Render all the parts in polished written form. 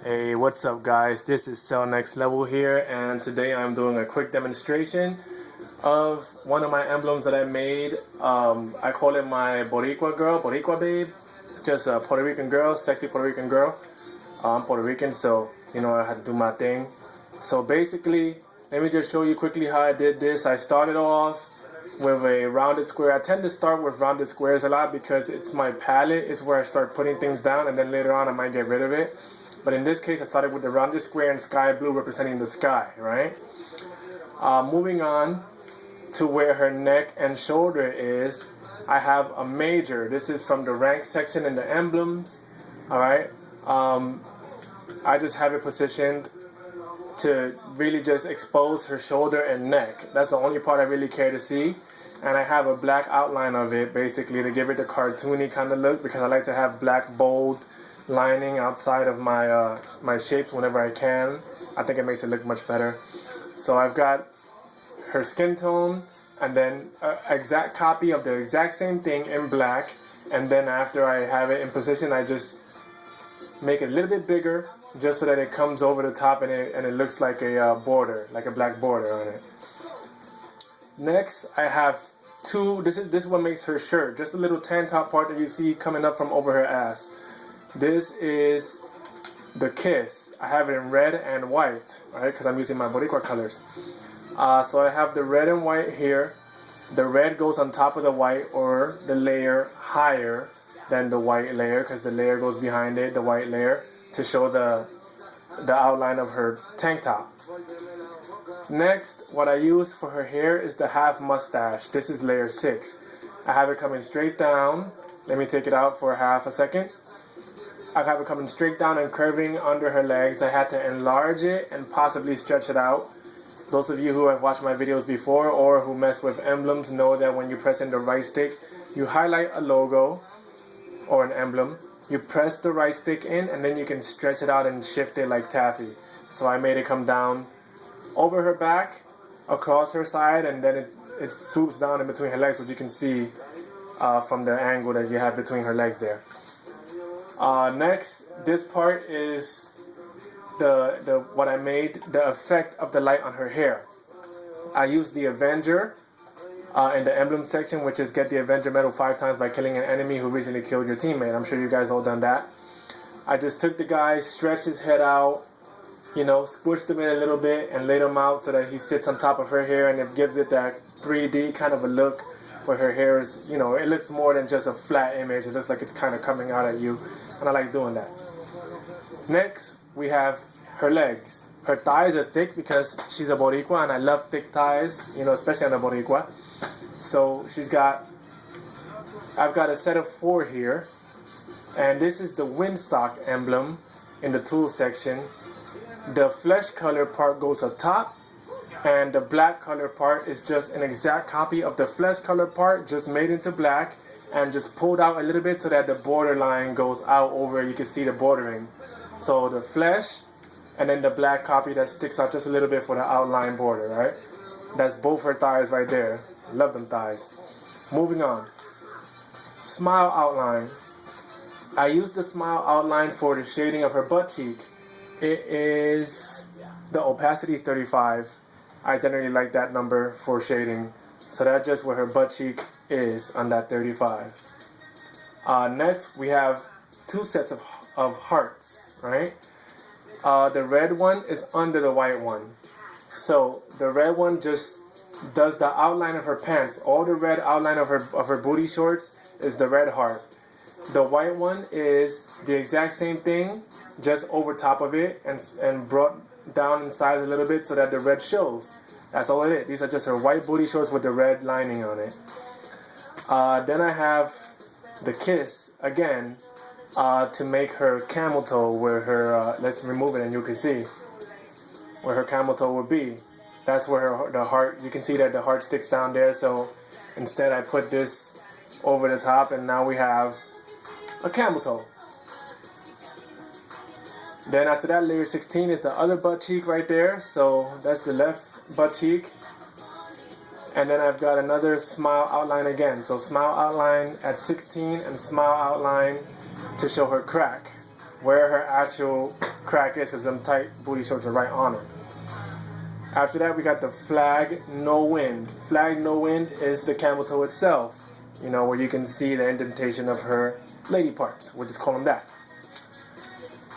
Hey, what's up guys? This is Celnxtlvl here, and today I'm doing a quick demonstration of one of my emblems that I made. I call it my Boricua Girl, Boricua Babe. It's just a Puerto Rican girl, sexy Puerto Rican girl. I'm Puerto Rican, so you know I had to do my thing. So basically, let me just show you quickly how I did this. I started off with a rounded square. I tend to start with rounded squares a lot because it's my palette. It's where I start putting things down, and then later on I might get rid of it. But in this case, I started with the rounded square and sky blue representing the sky, right? Moving on to where her neck and shoulder is, I have a major. This is from the rank section in the emblems, all right? I just have it positioned to really just expose her shoulder and neck. That's the only part I really care to see. And I have a black outline of it, basically, to give it the cartoony kind of look, because I like to have black, bold lining outside of my my shapes whenever I can. I think it makes it look much better. So I've got her skin tone, and then an exact copy of the exact same thing in black. And then after I have it in position, I just make it a little bit bigger, just so that it comes over the top and it looks like a border, like a black border on it. Next, I have two. This is what makes her shirt. Just a little tan top part that you see coming up from over her ass. This is the kiss. I have it in red and white, right? Because I'm using my Boricua colors. So I have the red and white here. The red goes on top of the white, or the layer higher than the white layer, because the layer goes behind it, the white layer, to show the outline of her tank top. Next, what I use for her hair is the half mustache. This is layer 6. I have it coming straight down. Let me take it out for half a second. I have it coming straight down and curving under her legs. I had to enlarge it and possibly stretch it out. Those of you who have watched my videos before or who mess with emblems know that when you press in the right stick, you highlight a logo or an emblem. You press the right stick in, and then you can stretch it out and shift it like taffy. So I made it come down over her back, across her side, and then it swoops down in between her legs, which you can see from the angle that you have between her legs there. Next, this part is what I made, the effect of the light on her hair. I used the Avenger in the emblem section, which is get the Avenger medal 5 times by killing an enemy who recently killed your teammate. I'm sure you guys all done that. I just took the guy, stretched his head out, you know, squished him in a little bit, and laid him out so that he sits on top of her hair, and it gives it that 3D kind of a look where her hair is, you know, it looks more than just a flat image. It looks like it's kind of coming out at you, and I like doing that. Next, we have her legs. Her thighs are thick because she's a Boricua, and I love thick thighs, you know, especially on a Boricua. So I've got a set of 4 here, and this is the windsock emblem in the tool section. The flesh color part goes up top, and the black color part is just an exact copy of the flesh color part, just made into black and just pulled out a little bit so that the border line goes out over. You can see the bordering. So the flesh, and then the black copy that sticks out just a little bit for the outline border, right? That's both her thighs right there. Love them thighs. Moving on. Smile outline. I used the smile outline for the shading of her butt cheek. It is, the opacity is 35. I generally like that number for shading. So that's just where her butt cheek is on that 35. Next, we have 2 sets of hearts, right? The red one is under the white one. So the red one just does the outline of her pants. All the red outline of her booty shorts is the red heart. The white one is the exact same thing, just over top of it and brought down in size a little bit so that the red shows. That's all it is. These are just her white booty shorts with the red lining on it. Then I have the kiss again to make her camel toe, where her let's remove it and you can see where her camel toe would be. That's where the heart, you can see that the heart sticks down there. So instead I put this over the top, and now we have a camel toe. Then after that, layer 16 is the other butt cheek right there. So that's the left butt cheek. And then I've got another smile outline again. So smile outline at 16 and smile outline to show her crack. where her actual crack is, because them tight booty shorts are right on her. After that, we got the flag no wind. Flag no wind is the camel toe itself, you know, where you can see the indentation of her lady parts. We'll just call them that.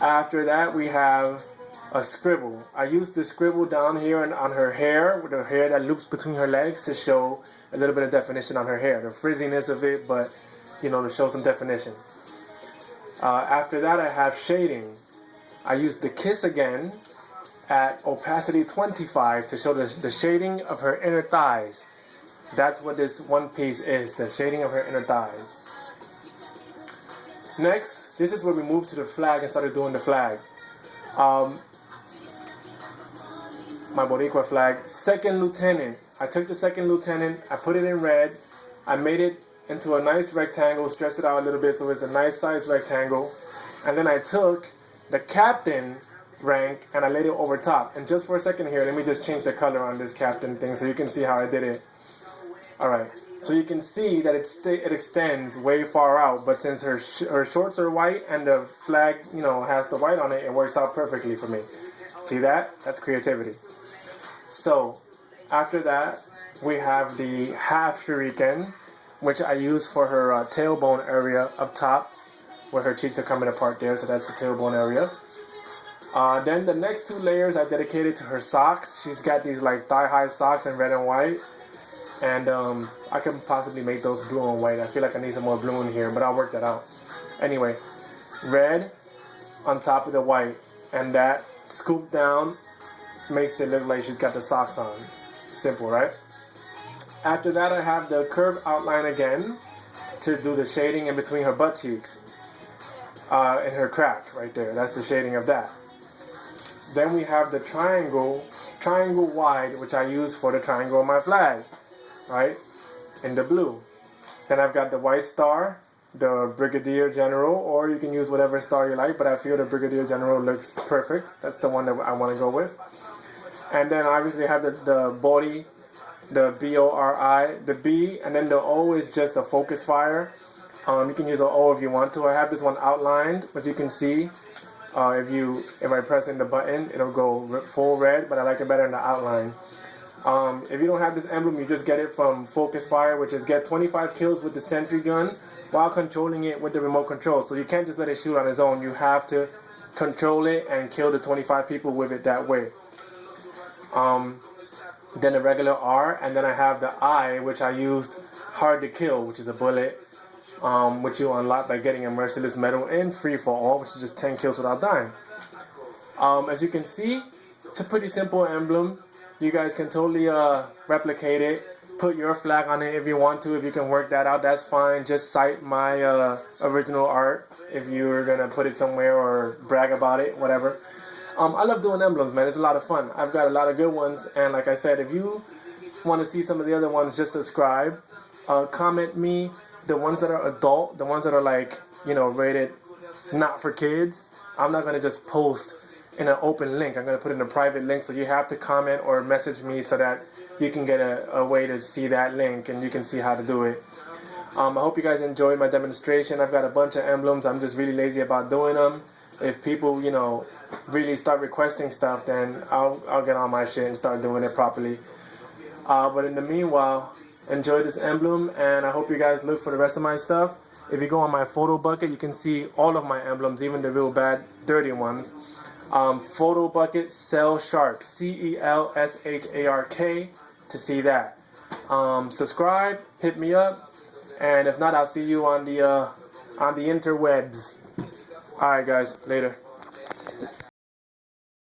After that, we have a scribble. I used the scribble down here and on her hair, with the hair that loops between her legs, to show a little bit of definition on her hair. The frizziness of it, but, you know, to show some definition. After that, I have shading. I used the kiss again at opacity 25 to show the shading of her inner thighs. That's what this one piece is, the shading of her inner thighs. Next, this is where we moved to the flag and started doing the flag. My Boricua flag, second lieutenant. I took the second lieutenant, I put it in red, I made it into a nice rectangle, stretched it out a little bit so it's a nice size rectangle, and then I took the captain rank and I laid it over top. And just for a second here, let me just change the color on this captain thing so you can see how I did it. Alright, so you can see that it extends way far out, but since her shorts are white and the flag, you know, has the white on it, it works out perfectly for me. See that? That's creativity. So, after that, we have the half shuriken, which I use for her tailbone area up top, where her cheeks are coming apart there, so that's the tailbone area. Then the next two layers I dedicated to her socks. She's got these like thigh-high socks in red and white. And I can possibly make those blue and white. I feel like I need some more blue in here, but I'll work that out. Anyway, red on top of the white. And that scoop down makes it look like she's got the socks on. Simple, right? After that, I have the curved outline again to do the shading in between her butt cheeks. And her crack right there. That's the shading of that. Then we have the triangle wide, which I use for the triangle on my flag, right, in the blue. Then I've got the white star, the Brigadier General, or you can use whatever star you like, but I feel the Brigadier General looks perfect. That's the one that I want to go with. And then obviously I have the body, the B-O-R-I, the B, and then the O is just a focus fire. You can use an O if you want to. I have this one outlined, but you can see if I press in the button, it'll go full red, but I like it better in the outline. If you don't have this emblem, you just get it from Focus Fire, which is get 25 kills with the sentry gun while controlling it with the remote control. So you can't just let it shoot on its own. You have to control it and kill the 25 people with it that way. Then the regular R, and then I have the I, which I used Hard to Kill, which is a bullet, which you unlock by getting a Merciless Medal in Free for All, which is just 10 kills without dying. As you can see, it's a pretty simple emblem. You guys can totally replicate it. Put your flag on it if you want to. If you can work that out, that's fine. Just cite my original art if you're going to put it somewhere or brag about it, whatever. I love doing emblems, man. It's a lot of fun. I've got a lot of good ones. And like I said, if you want to see some of the other ones, just subscribe. Comment me the ones that are adult, the ones that are like, you know, rated not for kids. I'm not going to just post in an open link. I'm going to put in a private link, so you have to comment or message me so that you can get a way to see that link and you can see how to do it. I hope you guys enjoyed my demonstration. I've got a bunch of emblems. I'm just really lazy about doing them. If people, you know, really start requesting stuff, then I'll get on my shit and start doing it properly. But in the meanwhile, enjoy this emblem, and I hope you guys look for the rest of my stuff. If you go on my photo bucket, you can see all of my emblems, even the real bad, dirty ones. Photo bucket Celnxtlvl, C-E-L-S-H-A-R-K, to see that. Subscribe, hit me up, and if not, I'll see you on the interwebs. Alright guys, later.